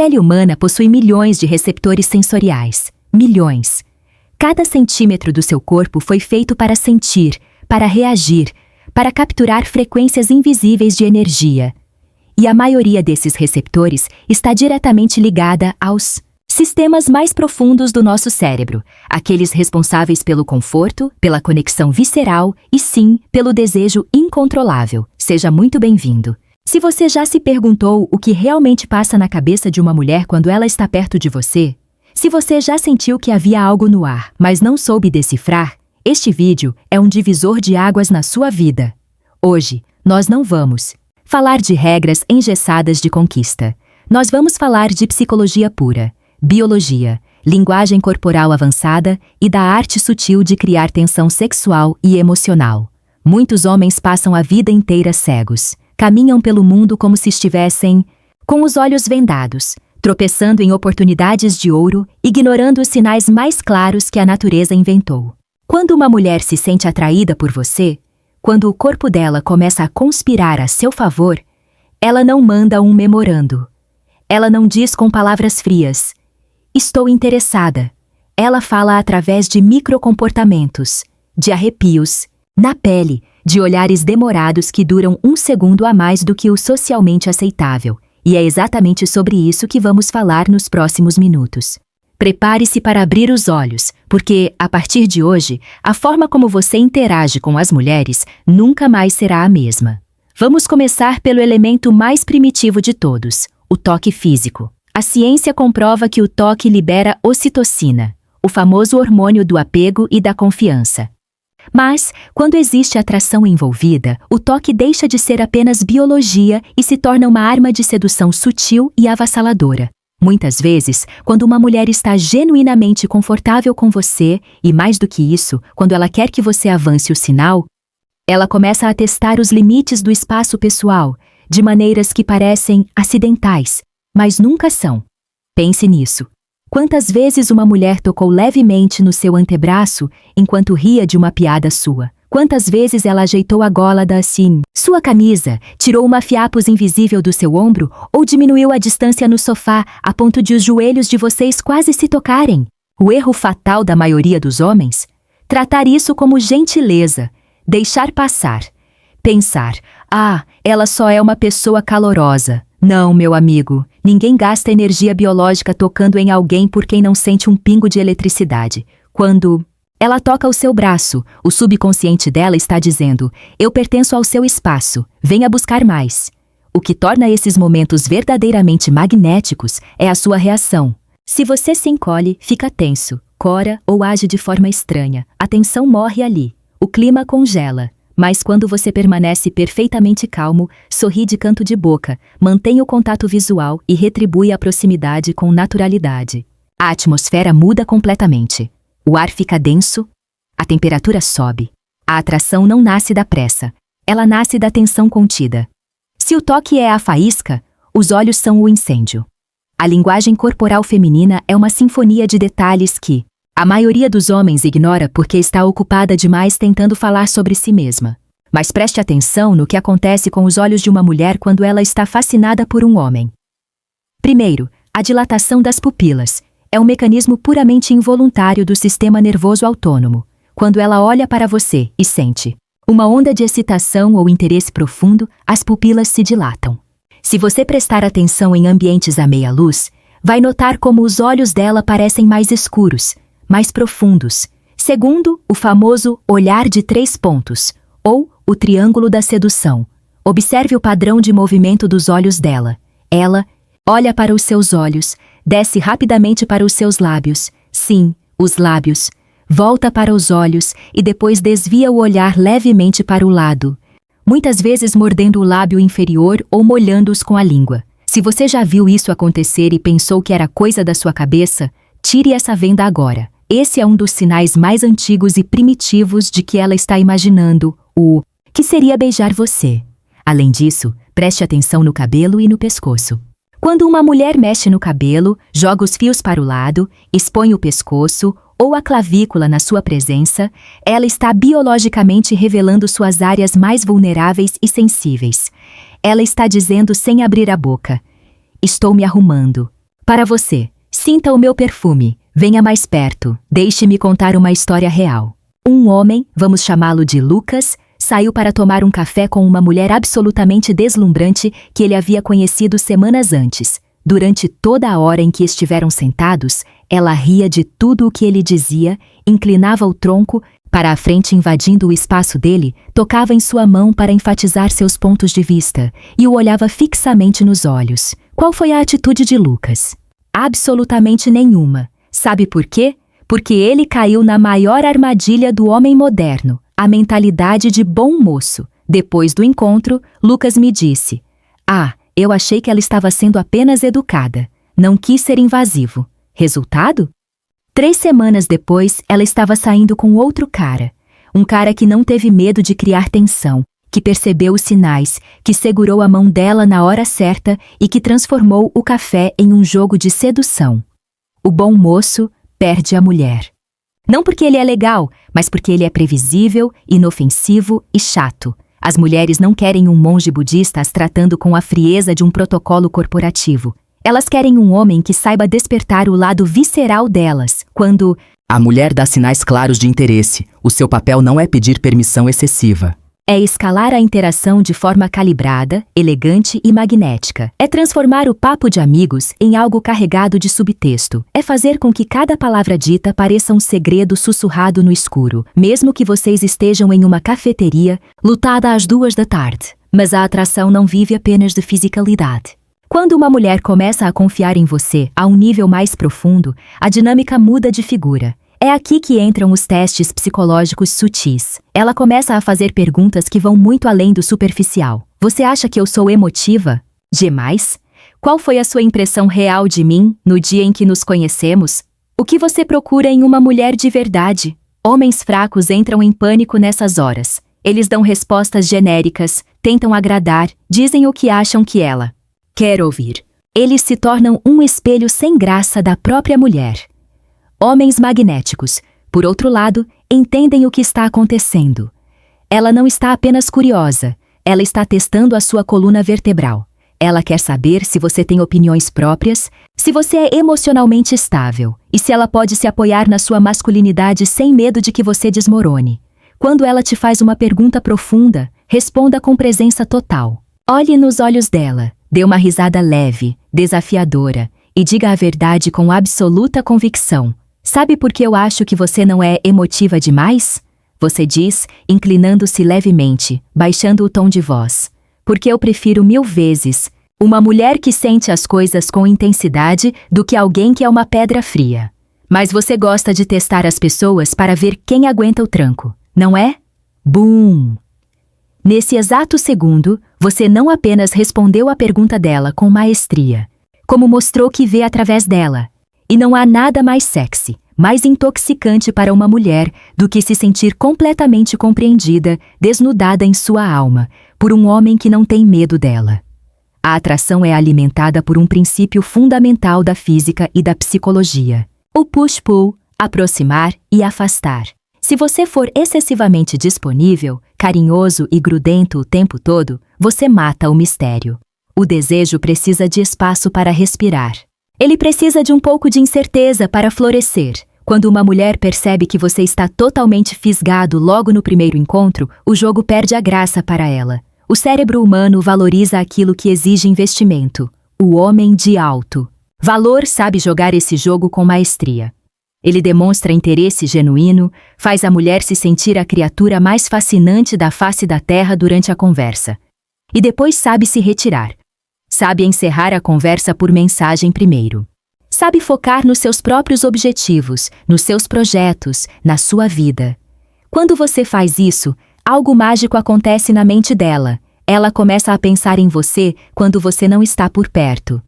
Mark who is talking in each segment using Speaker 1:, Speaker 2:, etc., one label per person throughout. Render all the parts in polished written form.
Speaker 1: pele humana possui milhões de receptores sensoriais. Milhões. Cada centímetro do seu corpo foi feito para sentir, para reagir, para capturar frequências invisíveis de energia. E a maioria desses receptores está diretamente ligada aos sistemas mais profundos do nosso cérebro, aqueles responsáveis pelo conforto, pela conexão visceral e, sim, pelo desejo incontrolável. Seja muito bem-vindo. Se você já se perguntou o que realmente passa na cabeça de uma mulher quando ela está perto de você, se você já sentiu que havia algo no ar, mas não soube decifrar, este vídeo é um divisor de águas na sua vida. Hoje, nós não vamos falar de regras engessadas de conquista. Nós vamos falar de psicologia pura, biologia, linguagem corporal avançada e da arte sutil de criar tensão sexual e emocional. Muitos homens passam a vida inteira cegos, caminham pelo mundo como se estivessem com os olhos vendados, tropeçando em oportunidades de ouro, ignorando os sinais mais claros que a natureza inventou. Quando uma mulher se sente atraída por você, quando o corpo dela começa a conspirar a seu favor, ela não manda um memorando. Ela não diz com palavras frias: "Estou interessada". Ela fala através de microcomportamentos, de arrepios, na pele, de olhares demorados que duram 1 segundo a mais do que o socialmente aceitável. E é exatamente sobre isso que vamos falar nos próximos minutos. Prepare-se para abrir os olhos, porque, a partir de hoje, a forma como você interage com as mulheres nunca mais será a mesma. Vamos começar pelo elemento mais primitivo de todos, o toque físico. A ciência comprova que o toque libera ocitocina, o famoso hormônio do apego e da confiança. Mas, quando existe atração envolvida, o toque deixa de ser apenas biologia e se torna uma arma de sedução sutil e avassaladora. Muitas vezes, quando uma mulher está genuinamente confortável com você, e mais do que isso, quando ela quer que você avance o sinal, ela começa a testar os limites do espaço pessoal, de maneiras que parecem acidentais, mas nunca são. Pense nisso. Quantas vezes uma mulher tocou levemente no seu antebraço enquanto ria de uma piada sua? Quantas vezes ela ajeitou a gola da sua camisa, tirou uma fiapos invisível do seu ombro ou diminuiu a distância no sofá a ponto de os joelhos de vocês quase se tocarem? O erro fatal da maioria dos homens? Tratar isso como gentileza, deixar passar, pensar: "Ah, ela só é uma pessoa calorosa". Não, meu amigo, ninguém gasta energia biológica tocando em alguém por quem não sente um pingo de eletricidade. Quando ela toca o seu braço, o subconsciente dela está dizendo: "Eu pertenço ao seu espaço, venha buscar mais". O que torna esses momentos verdadeiramente magnéticos é a sua reação. Se você se encolhe, fica tenso, cora ou age de forma estranha, a tensão morre ali, o clima congela. Mas quando você permanece perfeitamente calmo, sorri de canto de boca, mantém o contato visual e retribui a proximidade com naturalidade, a atmosfera muda completamente. O ar fica denso, a temperatura sobe. A atração não nasce da pressa, ela nasce da tensão contida. Se o toque é a faísca, os olhos são o incêndio. A linguagem corporal feminina é uma sinfonia de detalhes que a maioria dos homens ignora porque está ocupada demais tentando falar sobre si mesma. Mas preste atenção no que acontece com os olhos de uma mulher quando ela está fascinada por um homem. Primeiro, a dilatação das pupilas. É um mecanismo puramente involuntário do sistema nervoso autônomo. Quando ela olha para você e sente uma onda de excitação ou interesse profundo, as pupilas se dilatam. Se você prestar atenção em ambientes à meia luz, vai notar como os olhos dela parecem mais escuros, mais profundos. Segundo, o famoso olhar de 3 pontos, ou o triângulo da sedução. Observe o padrão de movimento dos olhos dela. Ela olha para os seus olhos, desce rapidamente para os seus lábios. Sim, os lábios. Volta para os olhos e depois desvia o olhar levemente para o lado, muitas vezes mordendo o lábio inferior ou molhando-os com a língua. Se você já viu isso acontecer e pensou que era coisa da sua cabeça, tire essa venda agora. Esse é um dos sinais mais antigos e primitivos de que ela está imaginando o que seria beijar você. Além disso, preste atenção no cabelo e no pescoço. Quando uma mulher mexe no cabelo, joga os fios para o lado, expõe o pescoço ou a clavícula na sua presença, ela está biologicamente revelando suas áreas mais vulneráveis e sensíveis. Ela está dizendo sem abrir a boca: "Estou me arrumando. Para você, sinta o meu perfume, venha mais perto, deixe-me contar uma história real. Um homem, vamos chamá-lo de Lucas, saiu para tomar um café com uma mulher absolutamente deslumbrante que ele havia conhecido semanas antes. Durante toda a hora em que estiveram sentados, ela ria de tudo o que ele dizia, inclinava o tronco para a frente invadindo o espaço dele, tocava em sua mão para enfatizar seus pontos de vista e o olhava fixamente nos olhos. Qual foi a atitude de Lucas? Absolutamente nenhuma. Sabe por quê? Porque ele caiu na maior armadilha do homem moderno, a mentalidade de bom moço. Depois do encontro, Lucas me disse: eu achei que ela estava sendo apenas educada. Não quis ser invasivo. Resultado? 3 semanas depois, ela estava saindo com outro cara. Um cara que não teve medo de criar tensão, que percebeu os sinais, que segurou a mão dela na hora certa e que transformou o café em um jogo de sedução. O bom moço perde a mulher. Não porque ele é legal, mas porque ele é previsível, inofensivo e chato. As mulheres não querem um monge budista as tratando com a frieza de um protocolo corporativo. Elas querem um homem que saiba despertar o lado visceral delas, quando
Speaker 2: a mulher dá sinais claros de interesse. O seu papel não é pedir permissão excessiva.
Speaker 1: é escalar a interação de forma calibrada, elegante e magnética. É transformar o papo de amigos em algo carregado de subtexto. É fazer com que cada palavra dita pareça um segredo sussurrado no escuro, mesmo que vocês estejam em uma cafeteria, lutada às 2 da tarde. Mas a atração não vive apenas de fisicalidade. Quando uma mulher começa a confiar em você a um nível mais profundo, a dinâmica muda de figura. É aqui que entram os testes psicológicos sutis. Ela começa a fazer perguntas que vão muito além do superficial. Você acha que eu sou emotiva? Demais? Qual foi a sua impressão real de mim no dia em que nos conhecemos? O que você procura em uma mulher de verdade? Homens fracos entram em pânico nessas horas. Eles dão respostas genéricas, tentam agradar, dizem o que acham que ela quer ouvir. Eles se tornam um espelho sem graça da própria mulher. Homens magnéticos, por outro lado, entendem o que está acontecendo. Ela não está apenas curiosa, ela está testando a sua coluna vertebral. Ela quer saber se você tem opiniões próprias, se você é emocionalmente estável e se ela pode se apoiar na sua masculinidade sem medo de que você desmorone. Quando ela te faz uma pergunta profunda, responda com presença total. Olhe nos olhos dela, dê uma risada leve, desafiadora e diga a verdade com absoluta convicção. Sabe por que eu acho que você não é emotiva demais? Você diz, inclinando-se levemente, baixando o tom de voz. Porque eu prefiro 1000 vezes uma mulher que sente as coisas com intensidade do que alguém que é uma pedra fria. Mas você gosta de testar as pessoas para ver quem aguenta o tranco, não é? Bum! Nesse exato segundo, você não apenas respondeu a pergunta dela com maestria, como mostrou que vê através dela. E não há nada mais sexy, mais intoxicante para uma mulher do que se sentir completamente compreendida, desnudada em sua alma, por um homem que não tem medo dela. A atração é alimentada por um princípio fundamental da física e da psicologia: o push-pull, aproximar e afastar. Se você for excessivamente disponível, carinhoso e grudento o tempo todo, você mata o mistério. O desejo precisa de espaço para respirar. Ele precisa de um pouco de incerteza para florescer. Quando uma mulher percebe que você está totalmente fisgado logo no primeiro encontro, o jogo perde a graça para ela. O cérebro humano valoriza aquilo que exige investimento. O homem de alto valor sabe jogar esse jogo com maestria. Ele demonstra interesse genuíno, faz a mulher se sentir a criatura mais fascinante da face da terra durante a conversa. E depois sabe se retirar. Sabe encerrar a conversa por mensagem primeiro. Sabe focar nos seus próprios objetivos, nos seus projetos, na sua vida. Quando você faz isso, algo mágico acontece na mente dela. Ela começa a pensar em você quando você não está por perto.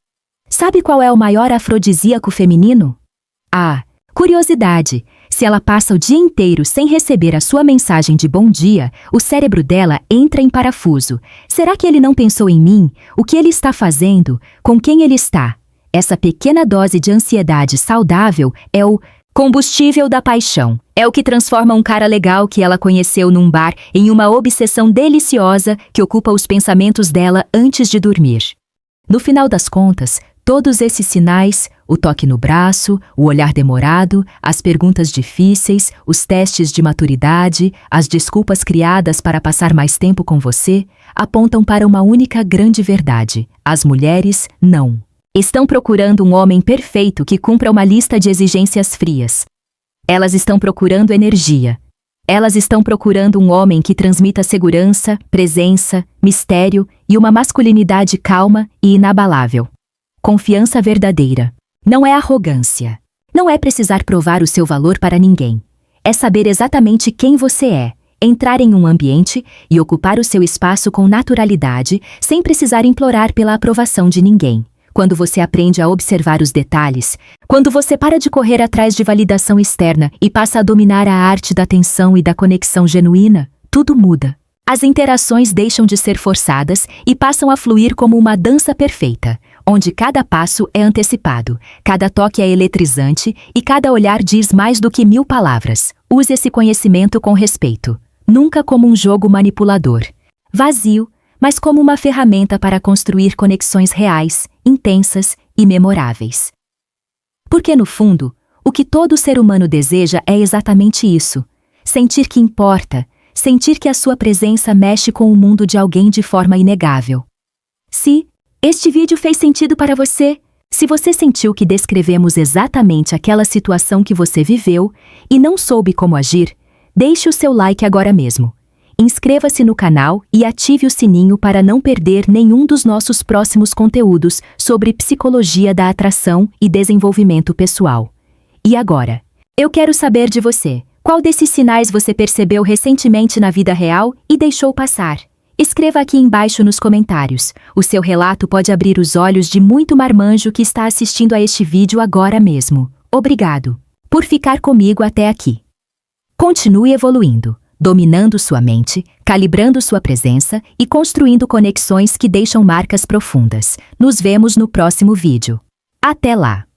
Speaker 1: Sabe qual é o maior afrodisíaco feminino? Curiosidade. Se ela passa o dia inteiro sem receber a sua mensagem de bom dia, o cérebro dela entra em parafuso. Será que ele não pensou em mim? O que ele está fazendo? Com quem ele está? Essa pequena dose de ansiedade saudável é o combustível da paixão. É o que transforma um cara legal que ela conheceu num bar em uma obsessão deliciosa que ocupa os pensamentos dela antes de dormir. No final das contas, Todos esses sinais, o toque no braço, o olhar demorado, as perguntas difíceis, os testes de maturidade, as desculpas criadas para passar mais tempo com você, apontam para uma única grande verdade: as mulheres não estão procurando um homem perfeito que cumpra uma lista de exigências frias. Elas estão procurando energia. Elas estão procurando um homem que transmita segurança, presença, mistério e uma masculinidade calma e inabalável. Confiança verdadeira. Não é arrogância. Não é precisar provar o seu valor para ninguém. É saber exatamente quem você é, entrar em um ambiente e ocupar o seu espaço com naturalidade, sem precisar implorar pela aprovação de ninguém. Quando você aprende a observar os detalhes, quando você para de correr atrás de validação externa e passa a dominar a arte da atenção e da conexão genuína, tudo muda. As interações deixam de ser forçadas e passam a fluir como uma dança perfeita, onde cada passo é antecipado, cada toque é eletrizante e cada olhar diz mais do que 1000 palavras. Use esse conhecimento com respeito, nunca como um jogo manipulador, vazio, mas como uma ferramenta para construir conexões reais, intensas e memoráveis. Porque, no fundo, o que todo ser humano deseja é exatamente isso: sentir que importa, sentir que a sua presença mexe com o mundo de alguém de forma inegável. Se este vídeo fez sentido para você, se você sentiu que descrevemos exatamente aquela situação que você viveu e não soube como agir, deixe o seu like agora mesmo. Inscreva-se no canal e ative o sininho para não perder nenhum dos nossos próximos conteúdos sobre psicologia da atração e desenvolvimento pessoal. E agora? Eu quero saber de você. Qual desses sinais você percebeu recentemente na vida real e deixou passar? Escreva aqui embaixo nos comentários. O seu relato pode abrir os olhos de muito marmanjo que está assistindo a este vídeo agora mesmo. Obrigado por ficar comigo até aqui. Continue evoluindo, dominando sua mente, calibrando sua presença e construindo conexões que deixam marcas profundas. Nos vemos no próximo vídeo. Até lá!